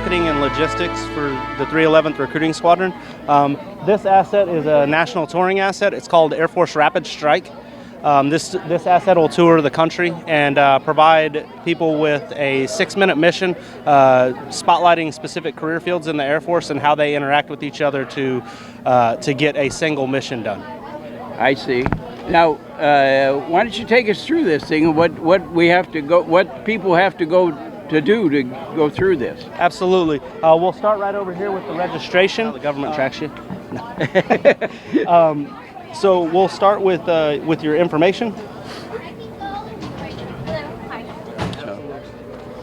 marketing and logistics for the 311th Recruiting Squadron. This asset is a national touring asset. It's called Air Force Rapid Strike. This asset will tour the country and provide people with a 6-minute mission spotlighting specific career fields in the Air Force and how they interact with each other to get a single mission done. I see. Now, why don't you take us through this thing and what people have to go through this? Absolutely. We'll start right over here with the registration. The government tracks you. No. So we'll start with your information. Can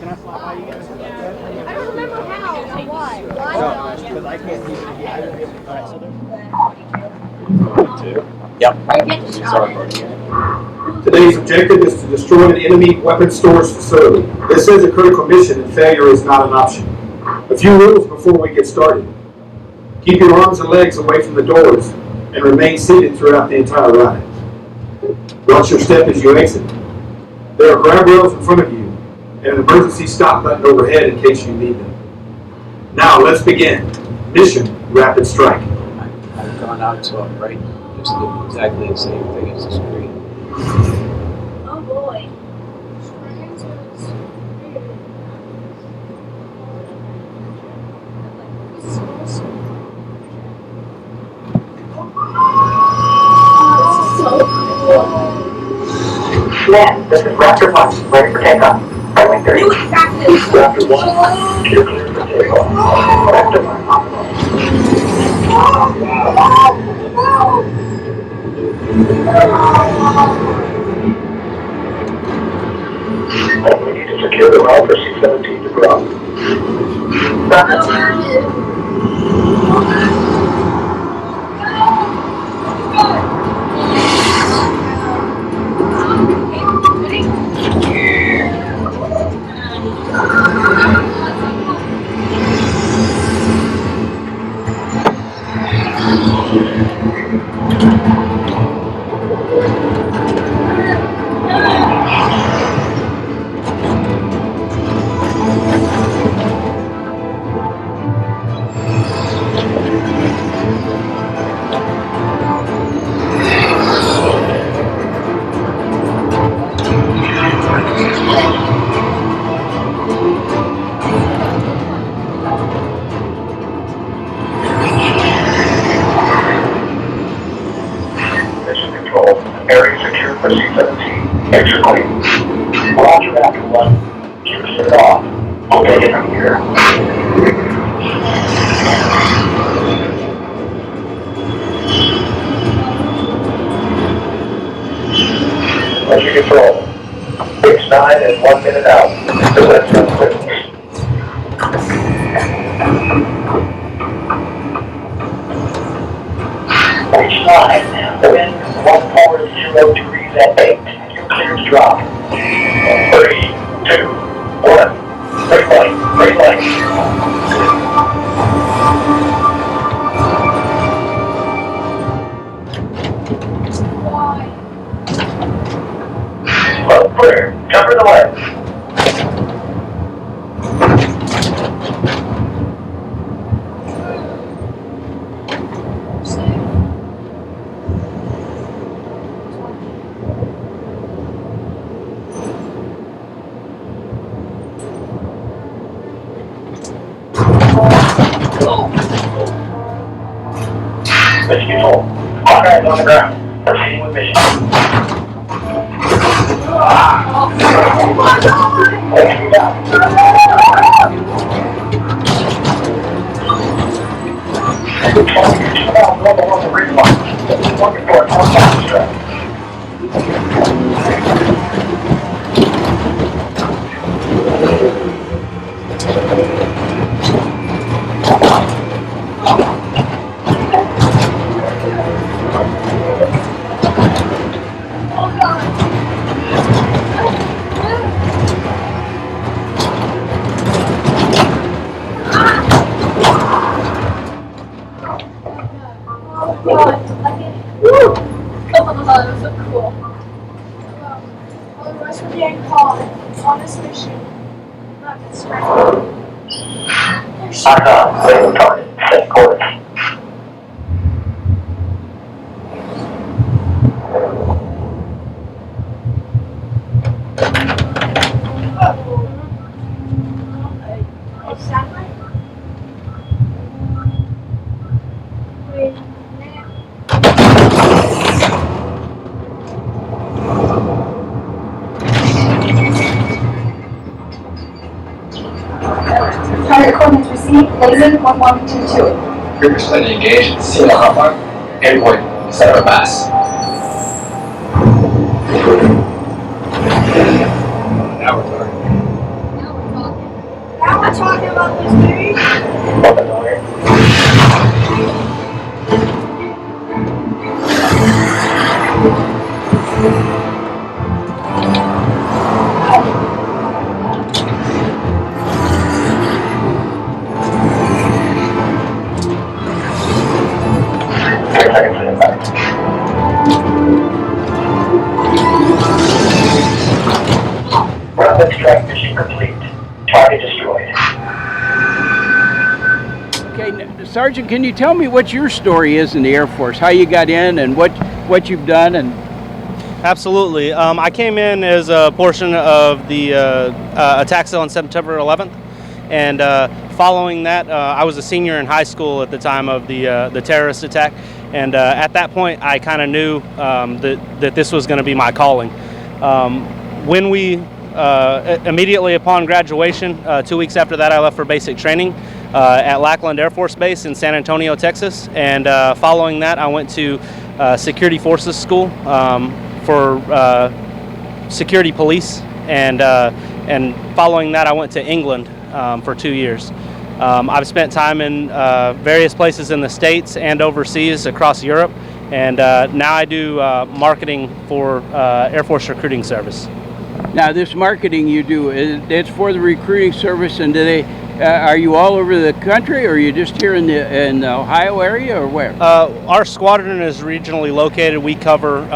I slide by you guys? I don't remember how or why. Because I can't see it. All right, so there. Yep. Today's objective is to destroy an enemy weapons storage facility. This is a critical mission and failure is not an option. A few rules before we get started. Keep your arms and legs away from the doors and remain seated throughout the entire ride. Watch your step as you exit. There are grab rails in front of you and an emergency stop button overhead in case you need them. Now let's begin. Mission Rapid Strike. I've gone out to it, right? Just do exactly the same thing as the screen. Oh boy. Yeah, this is Raptor 1, ready for takeoff. Runway 30. Raptor 1, you're clear for takeoff. Raptor 1, we need to secure the route for C-17 to ground. For C-17, extra clean. Roger, Raptor 1. Keep it off. I'll take it from here. Roger, control. Base 9 and 1 minute out. So let's run quickly. Base 9. Wind 140 degrees at 8. You're clear to drop. 3, 2, 1. Green light. Green light. Well, clear. Cover the lens. Mission control. All guys on the ground. Proceeding with mission. Let's get down. Level on the ring line. Looking for a contact strap. That was so cool. All the rest were being called on this mission. Not this right. Lock on. Label target. Set course. Target coordinates received. Laser 1122. Group is ready to engage. See the hot mark. Endpoint. Center of mass. Now we're talking. Now we're talking about this, baby. Weapon warrior. Rapid strike mission complete. Target destroyed. Okay, Sergeant, can you tell me what your story is in the Air Force? How you got in and what you've done? And Absolutely. I came in as a portion of the attacks on September 11th, and following that, I was a senior in high school at the time of the terrorist attack, and at that point, I kind of knew that this was going to be my calling. When we immediately upon graduation, 2 weeks after that, I left for basic training at Lackland Air Force Base in San Antonio, Texas, and following that, I went to Security Forces School for security police, and following that, I went to England for 2 years. I've spent time in various places in the States and overseas across Europe, and now I do marketing for Air Force Recruiting Service. now this marketing you do, it's for the recruiting service, and do they? Are you all over the country, or are you just here in the Ohio area, or where? Our squadron is regionally located. We cover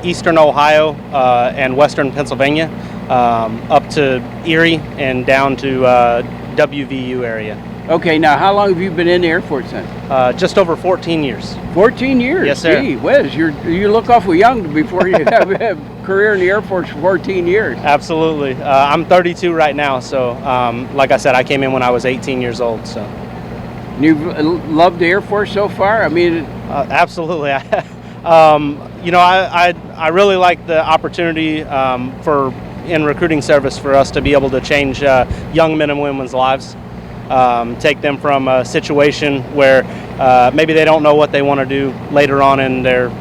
eastern Ohio and western Pennsylvania, up to Erie and down to WVU area. Okay, now how long have you been in the Air Force then? Just over 14 years. 14 years? Yes, sir. Gee whiz, you look awful young before you have a career in the Air Force for 14 years. Absolutely. I'm 32 right now, so like I said, I came in when I was 18 years old. So. And you've loved the Air Force so far? I mean, absolutely. You know, I really like the opportunity in recruiting service for us to be able to change young men and women's lives. Take them from a situation where maybe they don't know what they want to do later on in their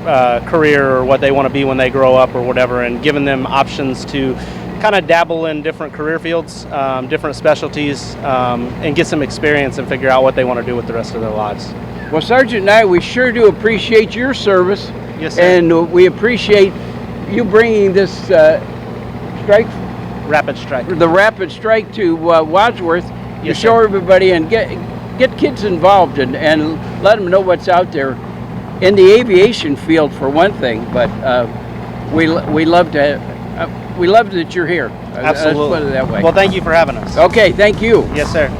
career, or what they want to be when they grow up or whatever, and giving them options to kind of dabble in different career fields, different specialties, and get some experience and figure out what they want to do with the rest of their lives. well, Sergeant and I, we sure do appreciate your service. Yes, sir. And we appreciate you bringing this Rapid strike. the rapid strike to Wadsworth. To Yes, show sir. everybody and get kids involved and let them know what's out there in the aviation field for one thing. But we love that you're here. Absolutely. Let's put it that way. Well, thank you for having us. Okay, thank you. Yes, sir.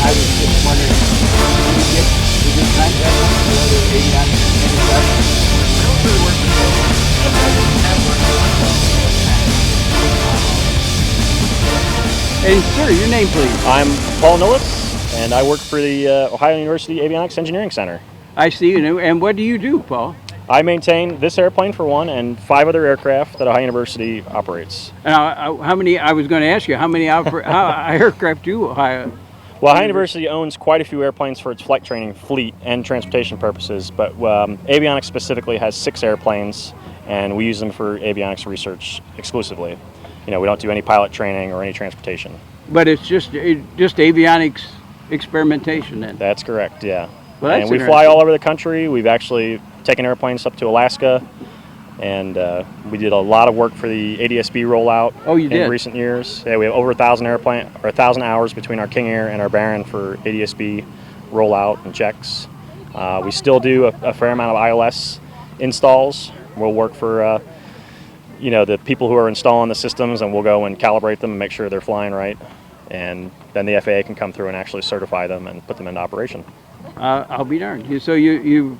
I was just wondering, did you contact the other avionics manufacturers? And sir, your name please. I'm Paul Nillis, and I work for the Ohio University Avionics Engineering Center. I see you. And what do you do, Paul? I maintain this airplane for one and 5 other aircraft that Ohio University operates. How many? I was going to ask you how many aircraft do Ohio? Well, Ohio University owns quite a few airplanes for its flight training fleet and transportation purposes, but Avionics specifically has 6 airplanes, and we use them for avionics research exclusively. You know, we don't do any pilot training or any transportation. But it's just avionics experimentation then. That's correct, yeah. Well, that's and we fly all over the country. We've actually taken airplanes up to Alaska, and we did a lot of work for the ADS-B rollout. Oh, you did? In recent years. Yeah, we have over 1,000 hours between our King Air and our Baron for ADS-B rollout and checks. We still do a fair amount of ILS installs. We'll work for the people who are installing the systems, and we'll go and calibrate them and make sure they're flying right. And then the FAA can come through and actually certify them and put them into operation. I'll be darned. So you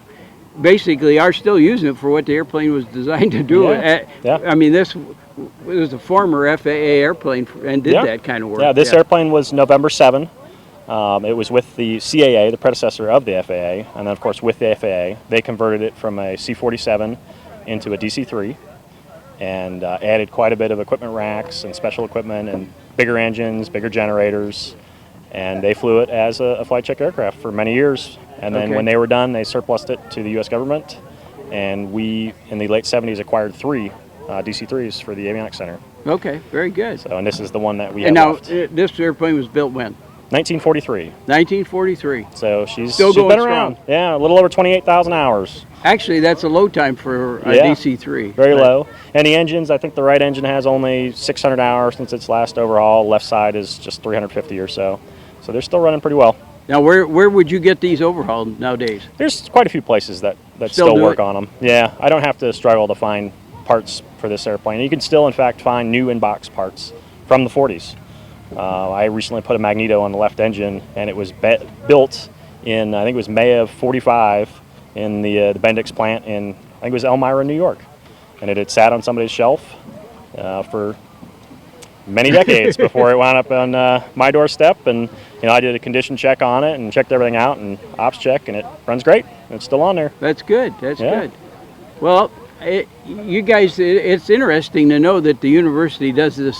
basically are still using it for what the airplane was designed to do. Yeah. I mean, this was a former FAA airplane and did that kind of work. Yeah, this airplane was November 7. It was with the CAA, the predecessor of the FAA, and then of course with the FAA. They converted it from a C-47 into a DC-3 and added quite a bit of equipment racks and special equipment and bigger engines, bigger generators, and they flew it as a flight check aircraft for many years. And then when they were done, they surplused it to the U.S. government, and we, in the late 70s, acquired 3 DC-3s for the Avionics Center. Okay, very good. So, and this is the one that we have And now, left. this airplane was built when? 1943. 1943. So she's Still going been strong. around. Yeah, a little over 28,000 hours. Actually, that's a low time for a DC-3. Very low. And the engines, I think the right engine has only 600 hours since its last overhaul. Left side is just 350 or so. So they're still running pretty well. Now, where would you get these overhauled nowadays? There's quite a few places that still work on them. Yeah, I don't have to struggle to find parts for this airplane. You can still, in fact, find new in-box parts from the 40s. I recently put a magneto on the left engine, and it was built in, I think it was May of '45 in the Bendix plant in, I think it was Elmira, New York. And it had sat on somebody's shelf for many decades before it wound up on my doorstep. And I did a condition check on it and checked everything out and ops check, and it runs great. It's still on there. That's good. That's good. Well, you guys, it's interesting to know that the university does this.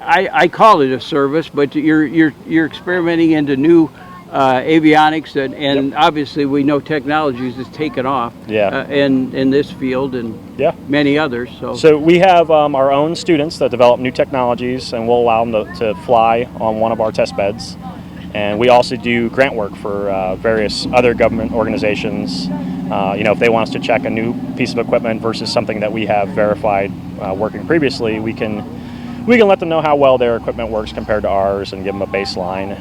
I call it a service, but you're experimenting into new avionics, and obviously we know technologies has taken off in this field and many others. So we have our own students that develop new technologies, and we'll allow them to fly on one of our test beds. And we also do grant work for various other government organizations. If they want us to check a new piece of equipment versus something that we have verified working previously, we can let them know how well their equipment works compared to ours and give them a baseline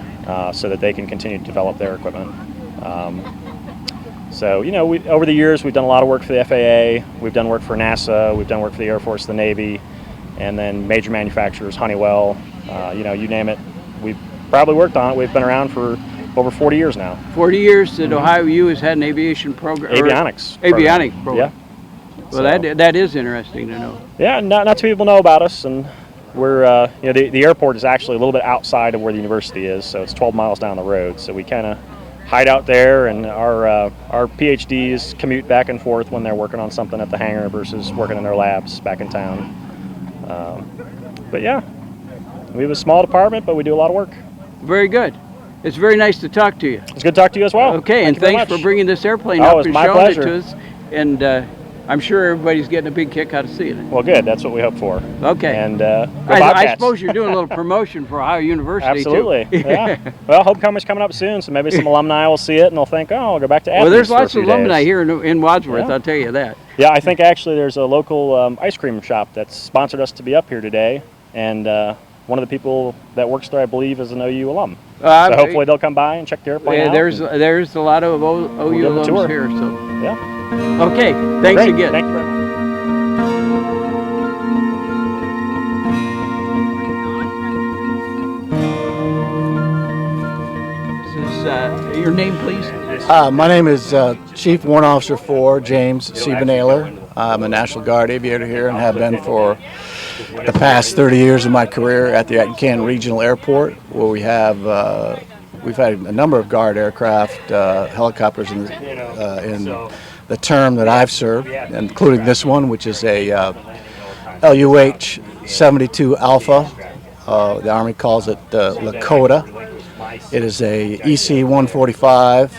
so that they can continue to develop their equipment. Over the years, we've done a lot of work for the FAA, we've done work for NASA, we've done work for the Air Force, the Navy, and then major manufacturers, Honeywell, you name it. We've probably worked on it. We've been around for over 40 years now. 40 years that Ohio U has had an aviation program? Avionics. Avionics program. Yeah. Well, that is interesting to know. Yeah, not too many people know about us, and we're the airport is actually a little bit outside of where the university is, so it's 12 miles down the road. So we kind of hide out there, and our PhDs commute back and forth when they're working on something at the hangar versus working in their labs back in town. But yeah, we have a small department, but we do a lot of work. Very good. It's very nice to talk to you. It's good to talk to you as well. Okay, and thanks for bringing this airplane up and showing it to us. And I'm sure everybody's getting a big kick out of seeing it. Well, good. That's what we hope for. Okay. And I suppose you're doing a little promotion for Ohio University, Absolutely. too. Yeah. Well, homecoming's coming up soon, so maybe some alumni will see it and they'll think, oh, I'll go back to Athens. Well, there's for lots a of few alumni days. here in Wadsworth, I'll tell you that. Yeah, I think actually there's a local ice cream shop that's sponsored us to be up here today, and one of the people that works there, I believe, is an OU alum. So hopefully they'll come by and check the airplane out. There's a lot of OU alums here. So. Yeah. Okay, thanks Great. again. Thank you very much. is your name, please? My name is Chief Warrant Officer 4, James Siebenaler. I'm a National Guard aviator here and have been for the past 30 years of my career at the Canton Regional Airport, where we've had a number of Guard aircraft, helicopters in the term that I've served, including this one, which is a LUH-72 Alpha. The Army calls it Lakota. It is a EC-145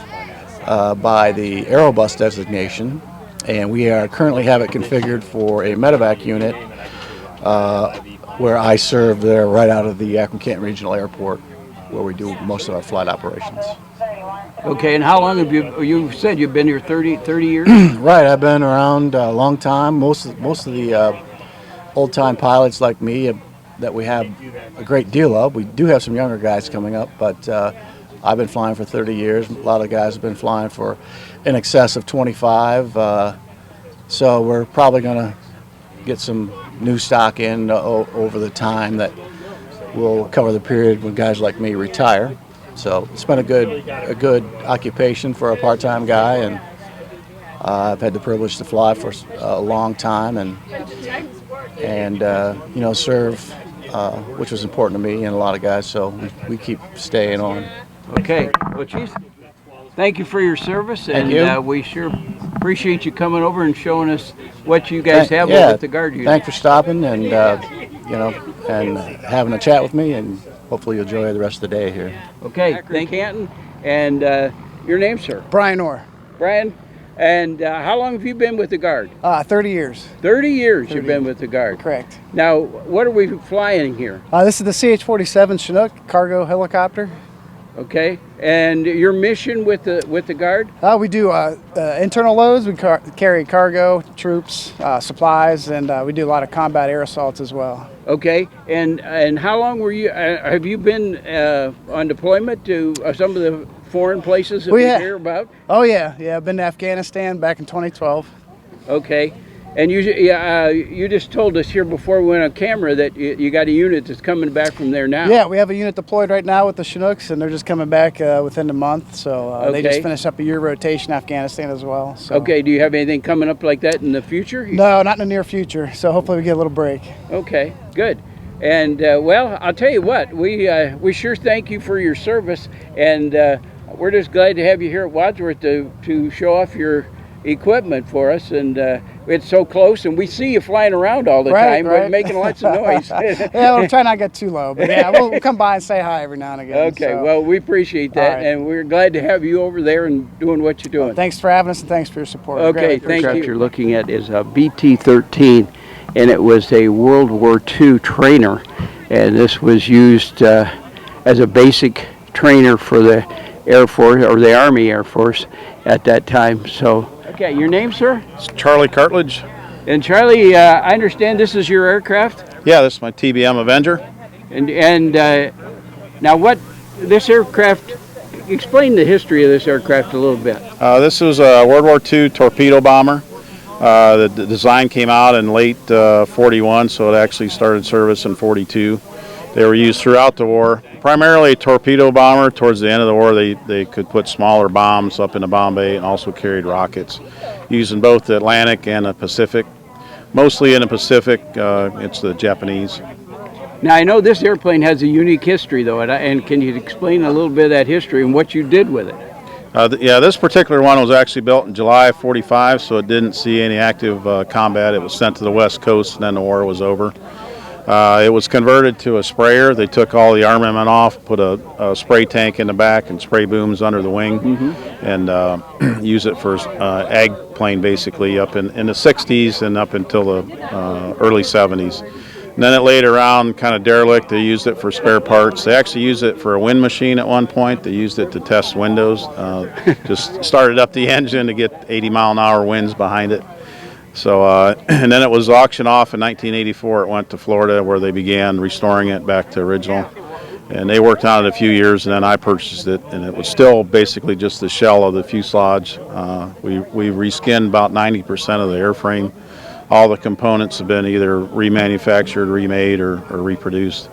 by the Aerobus designation, and we currently have it configured for a medevac unit where I serve there right out of the Canton Regional Airport, where we do most of our flight operations. Okay, and how long have you said you've been here 30 years? Right, I've been around a long time. Most of the old-time pilots like me that we have a great deal of. We do have some younger guys coming up, but I've been flying for 30 years. A lot of guys have been flying for in excess of 25. So we're probably going to get some new stock in over the time that will cover the period when guys like me retire. So it's been a good occupation for a part-time guy, and I've had the privilege to fly for a long time and serve, which was important to me and a lot of guys. So we keep staying on. Okay, well, Chief, thank you for your service, and we sure appreciate you coming over and showing us what you guys have over at the Guard unit. Thanks for stopping and and having a chat with me, and hopefully you'll enjoy the rest of the day here. Okay, thank you, Canton. And your name, sir? Brian Orr. Brian, and how long have you been with the Guard? 30 years. 30 years you've been with the Guard. Correct. Now, what are we flying here? This is the CH-47 Chinook cargo helicopter. Okay, and your mission with the Guard? We do internal loads. We carry cargo, troops, supplies, and we do a lot of combat air assaults as well. Okay, and how long were you? Have you been on deployment to some of the foreign places that we hear about? Oh yeah, I've been to Afghanistan back in 2012. Okay. And you just told us here before we went on camera that you got a unit that's coming back from there now. Yeah, we have a unit deployed right now with the Chinooks, and they're just coming back within a month. So they just finished up a year rotation in Afghanistan as well. So. Okay, do you have anything coming up like that in the future? No, not in the near future. So hopefully we get a little break. Okay, good. And well, I'll tell you what, we sure thank you for your service, and we're just glad to have you here at Wadsworth to show off your equipment for us, and it's so close, and we see you flying around all the time, but making lots of noise. Yeah, we'll try not to get too low, but yeah, we'll come by and say hi every now and again. Okay, well, we appreciate that, and we're glad to have you over there and doing what you're doing. Well, thanks for having us, and thanks for your support. Okay, thank you. What you're looking at is a BT-13, and it was a World War II trainer, and this was used as a basic trainer for the Air Force, or the Army Air Force at that time. So, okay, your name, sir? It's Charlie Cartledge. And Charlie, I understand this is your aircraft? Yeah, this is my TBM Avenger. And now what, this aircraft, explain the history of this aircraft a little bit. This was a World War II torpedo bomber. The design came out in late 41, so it actually started service in 42. They were used throughout the war, primarily a torpedo bomber. Towards the end of the war, they could put smaller bombs up in the bomb bay and also carried rockets, used in both the Atlantic and the Pacific. Mostly in the Pacific, it's the Japanese. Now, I know this airplane has a unique history, though, and can you explain a little bit of that history and what you did with it? Yeah, this particular one was actually built in July of 45, so it didn't see any active combat. It was sent to the West Coast, and then the war was over. It was converted to a sprayer. They took all the armament off, put a spray tank in the back and spray booms under the wing, and use it for ag plane basically up in the 60s and up until the early 70s. And then it laid around kind of derelict. They used it for spare parts. They actually used it for a wind machine at one point. They used it to test windows. Just started up the engine to get 80-mile-an-hour winds behind it. So, and then it was auctioned off in 1984. It went to Florida, where they began restoring it back to original. And they worked on it a few years, and then I purchased it, and it was still basically just the shell of the fuselage. We reskinned about 90% of the airframe. All the components have been either remanufactured, remade, or reproduced.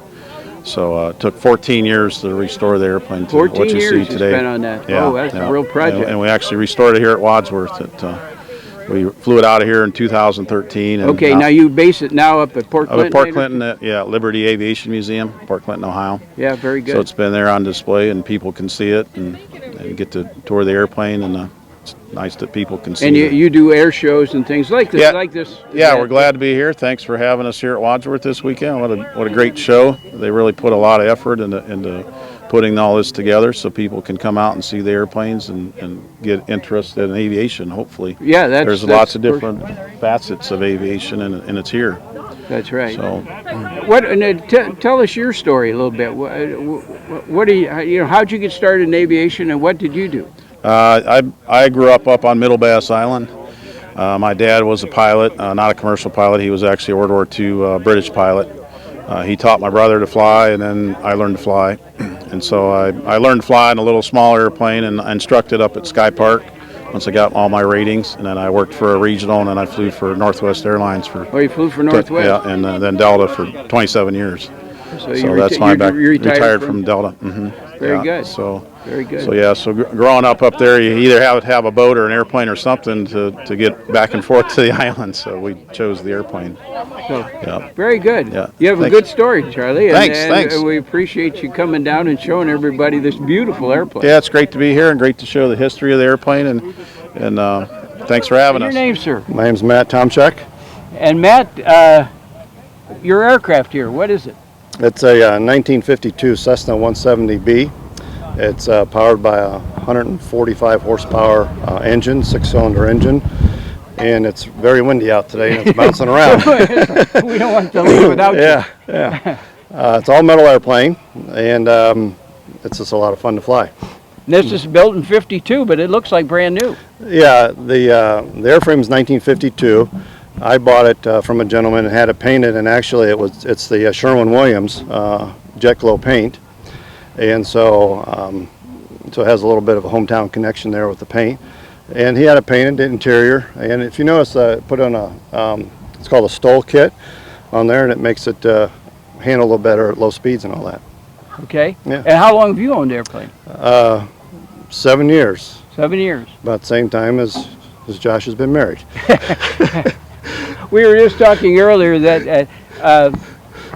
So it took 14 years to restore the airplane to 14 what you years see you today. spent on that. Yeah, Oh, that's a real project. And we actually restored it here at Wadsworth. We flew it out of here in 2013. And Okay, now you base it now up at Port Clinton? Port Clinton, Liberty Aviation Museum, Port Clinton, Ohio. Yeah, very good. So it's been there on display, and people can see it and get to tour the airplane, and it's nice that people can see it. And you do air shows and things like this? Yeah, we're glad to be here. Thanks for having us here at Wadsworth this weekend. What a great show. They really put a lot of effort into putting all this together so people can come out and see the airplanes and get interested in aviation, hopefully. Yeah, there's lots of different facets of aviation, and it's here. That's right. So, tell us your story a little bit. What do you know? How'd you get started in aviation, and what did you do? I grew up on Middle Bass Island. My dad was a pilot, not a commercial pilot. He was actually a World War II British pilot. He taught my brother to fly, and then I learned to fly. And so I learned to fly in a little small airplane, and I instructed up at Sky Park once I got all my ratings. And then I worked for a regional, and then I flew for Northwest Airlines for. Oh, you flew for Northwest? Yeah, and then Delta for 27 years. So that's my back. You retired from Delta. Mm-hmm. Very good. So very good. So growing up there, you either have a boat or an airplane or something to get back and forth to the island. So we chose the airplane. Very good. Yeah. You have a good story, Charlie. Thanks. We appreciate you coming down and showing everybody this beautiful airplane. Yeah, it's great to be here and great to show the history of the airplane. And thanks for having us. Your name, sir? My name's Matt Tomchek. And Matt, your aircraft here, what is it? It's a 1952 Cessna 170B. It's powered by a 145 horsepower engine, 6-cylinder engine, and it's very windy out today and it's bouncing around. We don't want to leave without you. Yeah. It's all metal airplane, and it's just a lot of fun to fly. This is built in '52, but it looks like brand new. Yeah, the airframe is 1952. I bought it from a gentleman and had it painted, and actually it's the Sherwin-Williams jet glow paint, and so it has a little bit of a hometown connection there with the paint. And he had it painted, the interior, and if you notice, put on it's called a Stoll kit on there, and it makes it handle a little better at low speeds and all that. Okay. Yeah. And how long have you owned the airplane? 7 years. 7 years. About the same time as Josh has been married. We were just talking earlier that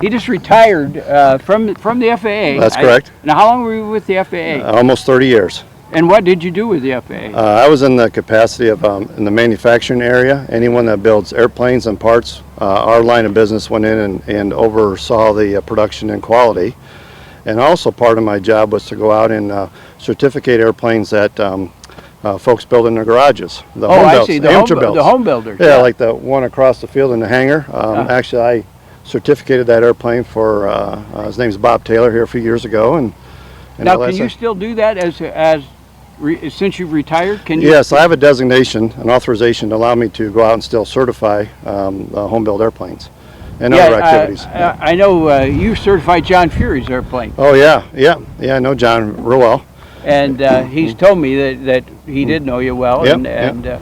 he just retired from the FAA. That's correct. Now, how long were you with the FAA? Almost 30 years. And what did you do with the FAA? I was in the capacity of in the manufacturing area. Anyone that builds airplanes and parts, our line of business went in and oversaw the production and quality. And also part of my job was to go out and certificate airplanes that folks build in their garages. The I see. The home builders. Yeah, like the one across the field in the hangar. Actually, I certificated that airplane for, his name's Bob Taylor here a few years ago. And now, can you still do that since you've retired? Can you? Yes, I have a designation, an authorization to allow me to go out and still certify home build airplanes and other activities. I know you certified John Fury's airplane. Oh yeah, I know John real well. And he's told me that he did know you well. Yep,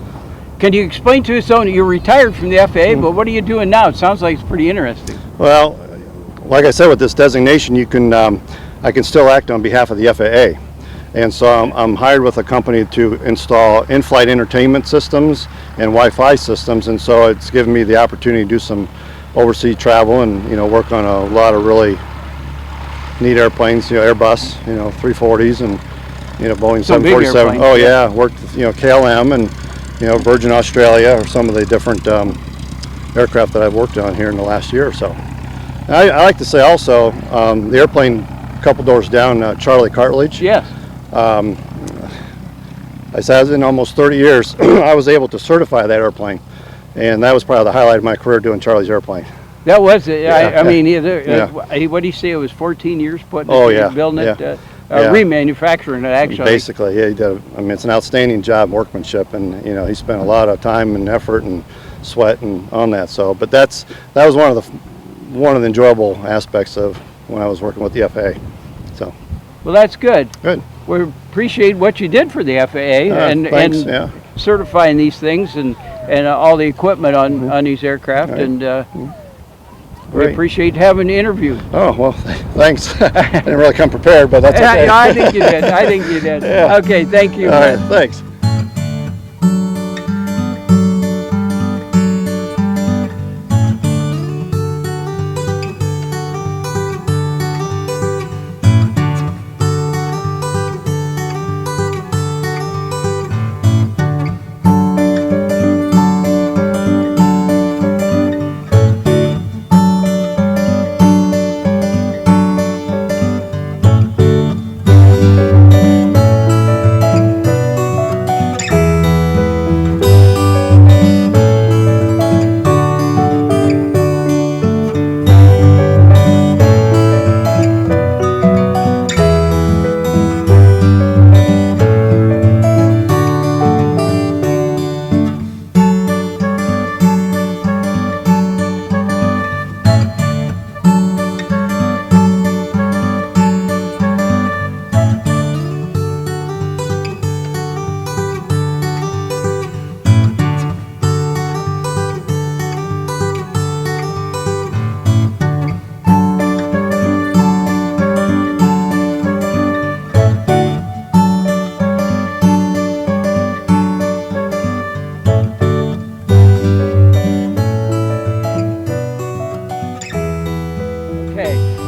can you explain to us, though, you're retired from the FAA, but what are you doing now? It sounds like it's pretty interesting. Well, like I said, with this designation, you can I can still act on behalf of the FAA. And so I'm hired with a company to install in-flight entertainment systems and Wi-Fi systems, and so it's given me the opportunity to do some overseas travel and work on a lot of really neat airplanes, Airbus, 340s and Boeing 747. Oh yeah, worked with KLM and Virgin Australia or some of the different aircraft that I've worked on here in the last year or so. I like to say also the airplane a couple doors down, Charlie Cartledge. Yes. I said in almost 30 years I was able to certify that airplane, and that was probably the highlight of my career doing Charlie's airplane. That was it. I mean, what do you say? It was 14 years putting it, building it, remanufacturing it actually. Basically, yeah, he did. I mean, it's an outstanding job, workmanship, and he spent a lot of time and effort and sweat and on that. So, but that was one of the enjoyable aspects of when I was working with the FAA. So. Well, that's good. Good. We appreciate what you did for the FAA and certifying these things and all the equipment on these aircraft. Right. And We appreciate having the interview. Oh, well, thanks. I didn't really come prepared, but that's okay. I think you did. I think you did. Yeah. Okay, thank you. All right, thanks.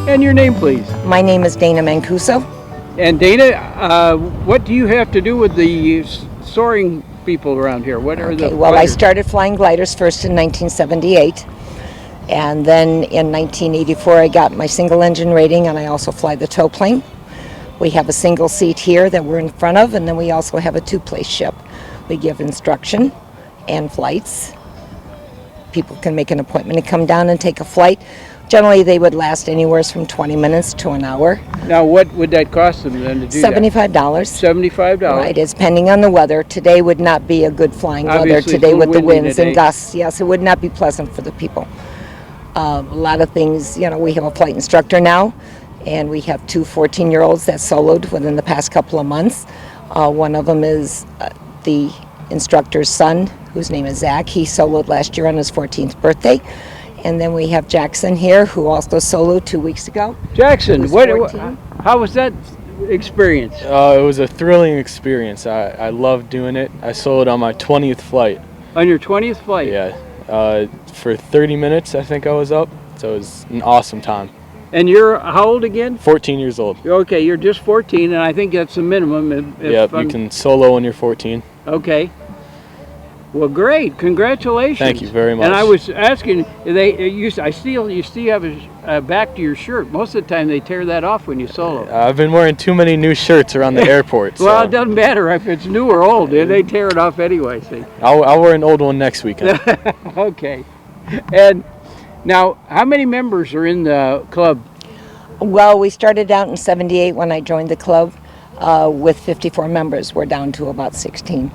And your name, please. My name is Dana Mancuso. And Dana, what do you have to do with the soaring people around here? What are the Well, I started flying gliders first in 1978. And then in 1984, I got my single engine rating, and I also fly the tow plane. We have a single seat here that we're in front of, and then we also have a two-place ship. We give instruction and flights. People can make an appointment to come down and take a flight. Generally, they would last anywhere from 20 minutes to an hour. Now, what would that cost them then to do $75. $75. Right, it's depending on the weather. Today would not be a good flying weather Obviously, today with the windy winds today. and gusts. Yes, it would not be pleasant for the people. A lot of things, you know, we have a flight instructor now, and we have two 14-year-olds that soloed within the past couple of months. One of them is the instructor's son, whose name is Zach. He soloed last year on his 14th birthday. And then we have Jackson here, who also soloed 2 weeks ago. Jackson, how was that experience? It was a thrilling experience. I loved doing it. I soloed on my 20th flight. On your 20th flight? Yeah. For 30 minutes, I think I was up. So it was an awesome time. And you're how old again? 14 years old. Okay, you're just 14, and I think that's the minimum. Yep, you can solo when you're 14. Okay. Well, great! Congratulations. Thank you very much. And I was asking, you still have a back to your shirt. Most of the time, they tear that off when you solo. I've been wearing too many new shirts around the airport. Well, so. it doesn't matter if it's new or old. They tear it off anyway. See. I'll wear an old one next weekend. Okay. And now, how many members are in the club? Well, we started out in '78 when I joined the club with 54 members. We're down to about 16.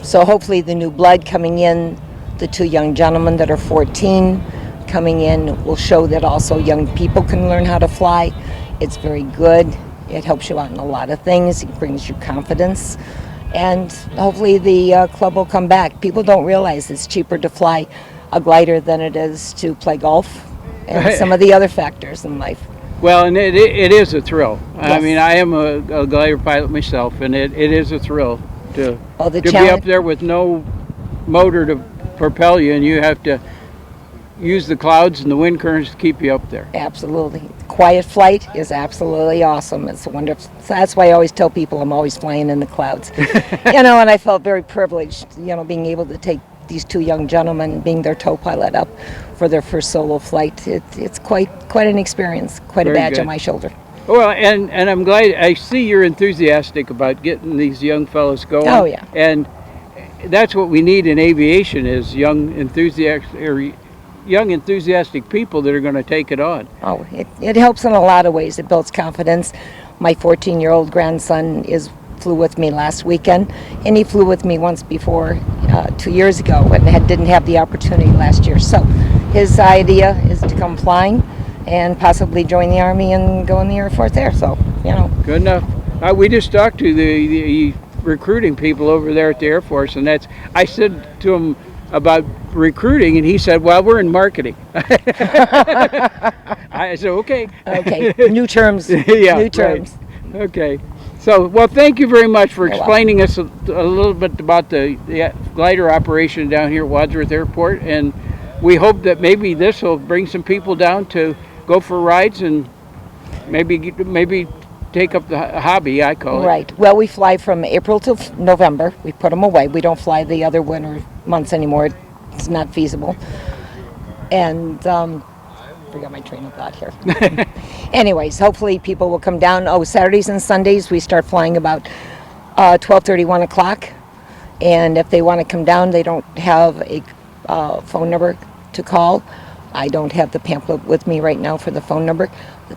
So hopefully the new blood coming in, the two young gentlemen that are 14 coming in, will show that also young people can learn how to fly. It's very good. It helps you out in a lot of things. It brings you confidence. And hopefully the club will come back. People don't realize it's cheaper to fly a glider than it is to play golf and some of the other factors in life. Well, and it is a thrill. Yes. I mean, I am a glider pilot myself, and it is a thrill to be up there with no motor to propel you, and you have to use the clouds and the wind currents to keep you up there. Absolutely. Quiet flight is absolutely awesome. It's wonderful. So that's why I always tell people I'm always flying in the clouds. You know, and I felt very privileged, you know, being able to take these two young gentlemen, being their tow pilot up for their first solo flight. It's quite an experience, quite Very a badge good. on my shoulder. Well, and I'm glad I see you're enthusiastic about getting these young fellows going. Oh, yeah. And that's what we need in aviation is young enthusiastic people that are going to take it on. Oh, it helps in a lot of ways. It builds confidence. My 14-year-old grandson flew with me last weekend, and he flew with me once before 2 years ago and didn't have the opportunity last year. So his idea is to come flying and possibly join the Army and go in the Air Force there. So, you know. Good enough. We just talked to the recruiting people over there at the Air Force, and I said to them, about recruiting, and he said, "Well, we're in marketing." I said, "Okay." Okay, new terms. Yeah, new terms. Right. Okay. So, well, thank you very much for explaining us a little bit about the glider operation down here at Wadsworth Airport, and we hope that maybe this will bring some people down to go for rides and maybe take up the hobby, I call it. Right. Well, we fly from April to November. We put them away. We don't fly the other winter months anymore. It's not feasible. And forgot my train of thought here. Anyways, hopefully people will come down. Oh, Saturdays and Sundays we start flying about 12:30, 1 o'clock. And if they want to come down, they don't have a phone number to call. I don't have the pamphlet with me right now for the phone number.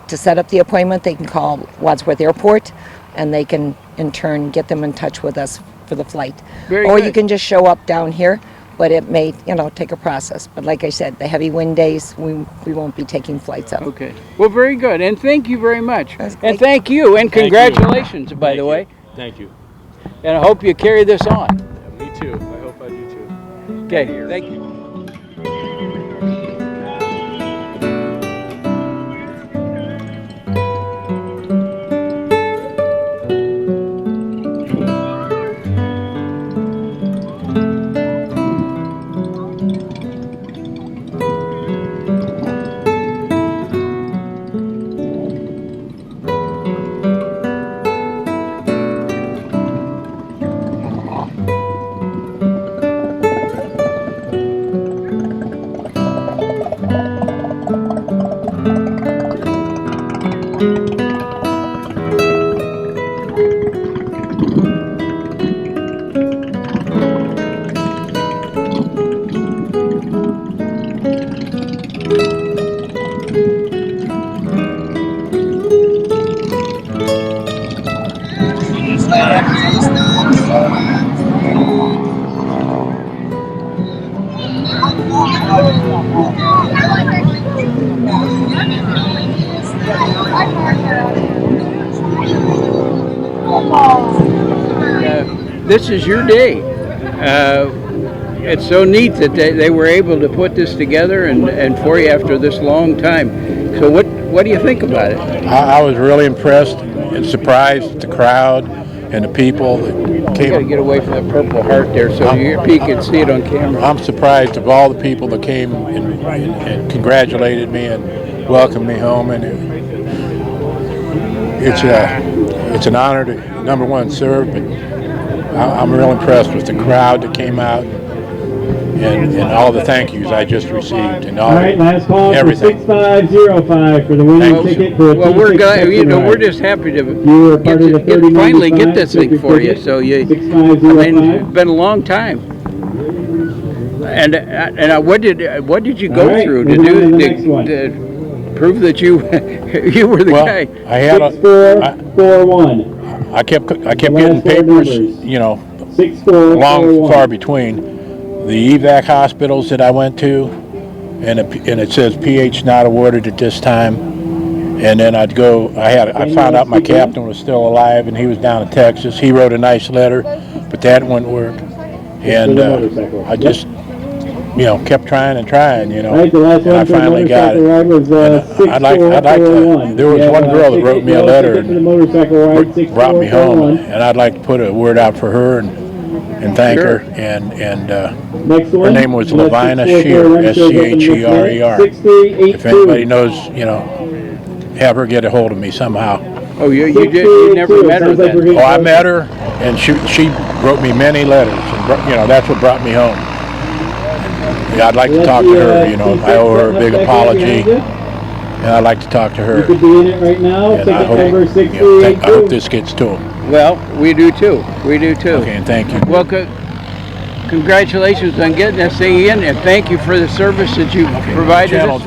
To set up the appointment, they can call Wadsworth Airport, and they can in turn get them in touch with us for the flight. Very or good. you can just show up down here, but it may, take a process. But like I said, the heavy wind days, we won't be taking flights up. Okay. Well, very good, and thank you very much. And thank you, and congratulations, by the way. Thank you. And I hope you carry this on. Me too. I hope I do too. Okay. Thank you. This is your day. It's so neat that they were able to put this together and for you after this long time. So what do you think about it? I was really impressed and surprised at the crowd and the people that came. You gotta get away from that Purple Heart there so you can see it on camera. I'm surprised of all the people that came and congratulated me and welcomed me home, and it's an honor to, number one, serve, but I'm real impressed with the crowd that came out and all the thank yous I just received and all right, last call everything. For 6505 for the winning ticket for a Well, we're T6 glad, section ride. we're just happy to You were part of the finally get 3095 this thing for you. ticket, So it's 6505. been a long time. And what did you go All right, through to moving on do to the next one. to prove that you you were the guy? I had 6441. I kept The getting last four papers, numbers. 6441. long far between. The evac hospitals that I went to, and it says PH not awarded at this time. And then I'd go. I found out my captain was still alive, and he was down in Texas. He wrote a nice letter, but that wouldn't work. And I just, kept trying and trying. Right, the last and I one for the finally got it. motorcycle ride was I'd like to. There was one girl that wrote me a letter and brought me home, and I'd like to put a word out for her and thank her. And Next one, her name was the Lavina 644 Shearer, run shows up in this Scherer. 6382. If anybody knows, have her get a hold of me somehow. Oh, you never met her then? Oh, I met her, and she wrote me many letters, and that's what brought me home. Yeah, I'd like to talk to her. I owe her a big apology, and I'd like to talk to her. You could be in it right now. And Ticket number 6382. I hope this gets to them. Well, we do too. We do too. Okay, and thank you. Well, congratulations on getting this thing in, and thank you for the service that you provided us.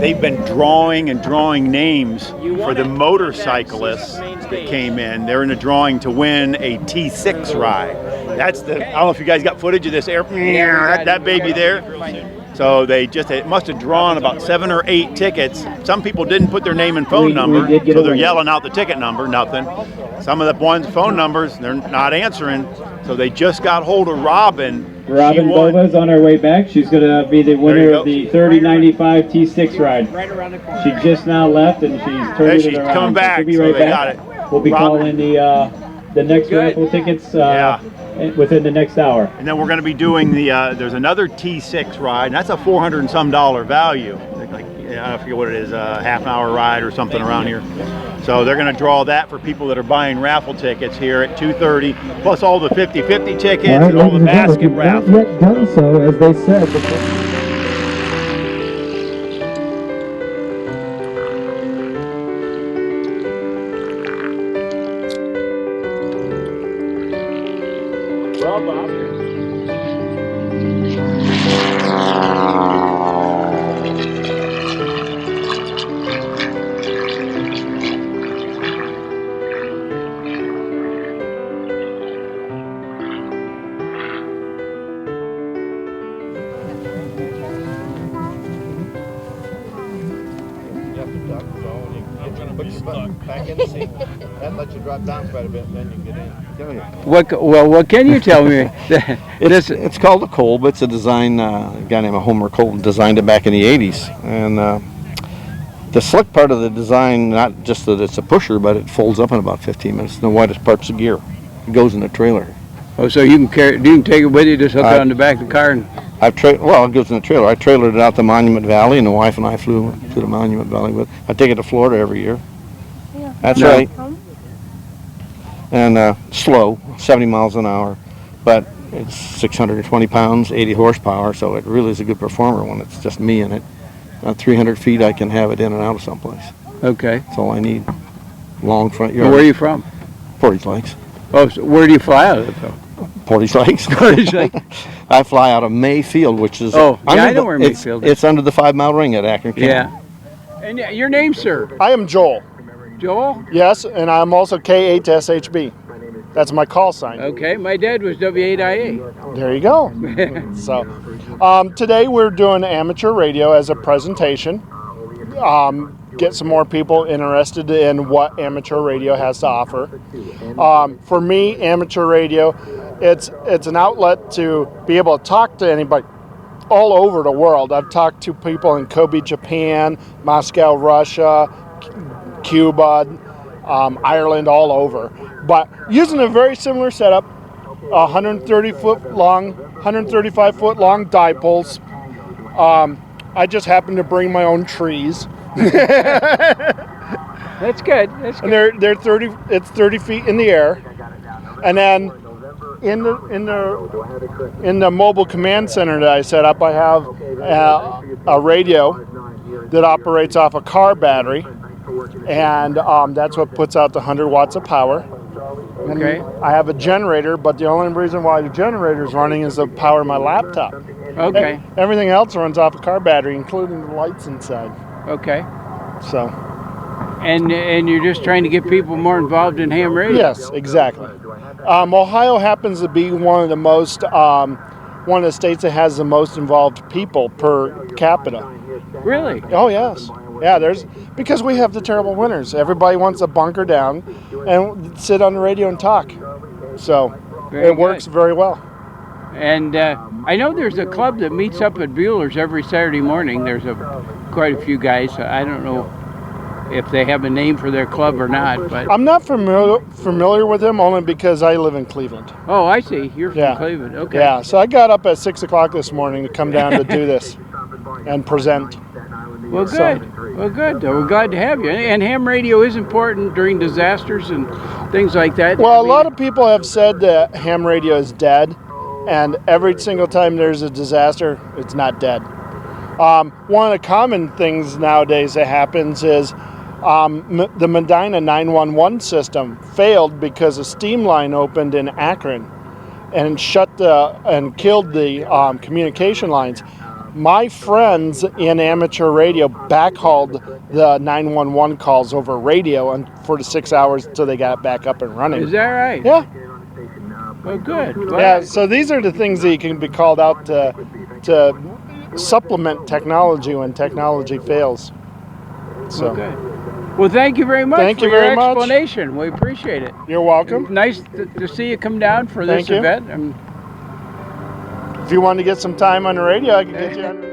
They've been drawing names for the motorcyclists that came in. They're in a drawing to win a T6 ride. I don't know if you guys got footage of this that baby there. So it must have drawn about 7 or 8 tickets. Some people didn't put their name and phone We number, did get so a they're winner. yelling out the ticket number, nothing. Some of the ones' phone numbers, they're not answering. So they just got hold of Robin. Robin She won. Bova's on her way back. She's going to be the winner of the 3095 T6 ride. Right around the corner. She just now left and she's turning She's it around. coming So back, she'll be so right they back. got it. We'll be Robin. calling the next raffle tickets within the next hour. And then we're going to be doing there's another T6 ride, and that's a $400 and some value. I forget what it is, a half-hour ride or something around here. So they're going to draw that for people that are buying raffle tickets here at 2:30, plus all the 50-50 tickets and all the basket raffles. Not yet done so, as they said. Well, Bob. Back in the seat. That lets you drop down quite a bit, and then you get in. What can you tell me? It's called a Kolb. It's a design, a guy named Homer Kolb designed it back in the 80s. And the slick part of the design, not just that it's a pusher, but it folds up in about 15 minutes. The widest part's the gear. It goes in the trailer. Oh, so you can take it with you, just hook it on the back of the car? And It goes in the trailer. I trailered it out to Monument Valley, and the wife and I flew to the Monument Valley with it. I take it to Florida every year. That's right. And slow, 70 miles an hour, but it's 620 pounds, 80 horsepower, so it really is a good performer when it's just me in it. 300 feet, I can have it in and out of someplace. Okay. That's all I need. Long front yard. Where are you from? Portage Lakes. Oh, so where do you fly out of, though? Portage Lakes. Portage Lakes. I fly out of Mayfield, which is I know where Mayfield is. It's under the 5-mile ring at Akron County. Yeah. And your name, sir? I am Joel. Joel? Yes, and I'm also K8SHB. That's my call sign. Okay, my dad was W8IA. There you go. So, today we're doing amateur radio as a presentation. Get some more people interested in what amateur radio has to offer. For me, amateur radio, it's an outlet to be able to talk to anybody all over the world. I've talked to people in Kobe, Japan, Moscow, Russia, Cuba, Ireland, all over. But using a very similar setup, 130-foot long, 135-foot long dipoles. I just happen to bring my own trees. That's good. That's good. And they're 30. It's 30 feet in the air, and then in the mobile command center that I set up, I have a radio that operates off a car battery, and that's what puts out the 100 watts of power. Okay. And I have a generator, but the only reason why the generator is running is to power my laptop. Okay. Everything else runs off a car battery, including the lights inside. Okay. So. And you're just trying to get people more involved in ham radio? Yes, exactly. Ohio happens to be one of the states that has the most involved people per capita. Really? Oh yes. Yeah, because we have the terrible winters. Everybody wants to bunker down and sit on the radio and talk. So it works very well. And I know there's a club that meets up at Bueller's every Saturday morning. There's quite a few guys. I don't know if they have a name for their club or not, but I'm not familiar with them only because I live in Cleveland. Oh, I see. You're from Cleveland. Okay. Yeah, so I got up at 6 o'clock this morning to come down to do this and present. Well, good. Well, good. We're glad to have you. And ham radio is important during disasters and things like that. Well, a lot of people have said that ham radio is dead, and every single time there's a disaster, it's not dead. One of the common things nowadays that happens is the Medina 911 system failed because a steam line opened in Akron and killed the communication lines. My friends in amateur radio backhauled the 911 calls over radio and for the 6 hours until they got it back up and running. Is that right? Yeah. Well, good. Yeah, so these are the things that you can be called out to supplement technology when technology fails. So. Okay. Well, thank you very much Thank for you your very much. explanation. We appreciate it. You're welcome. Nice to see you come down for Thank this you. event. If you want to get some time on the radio, I can get you on the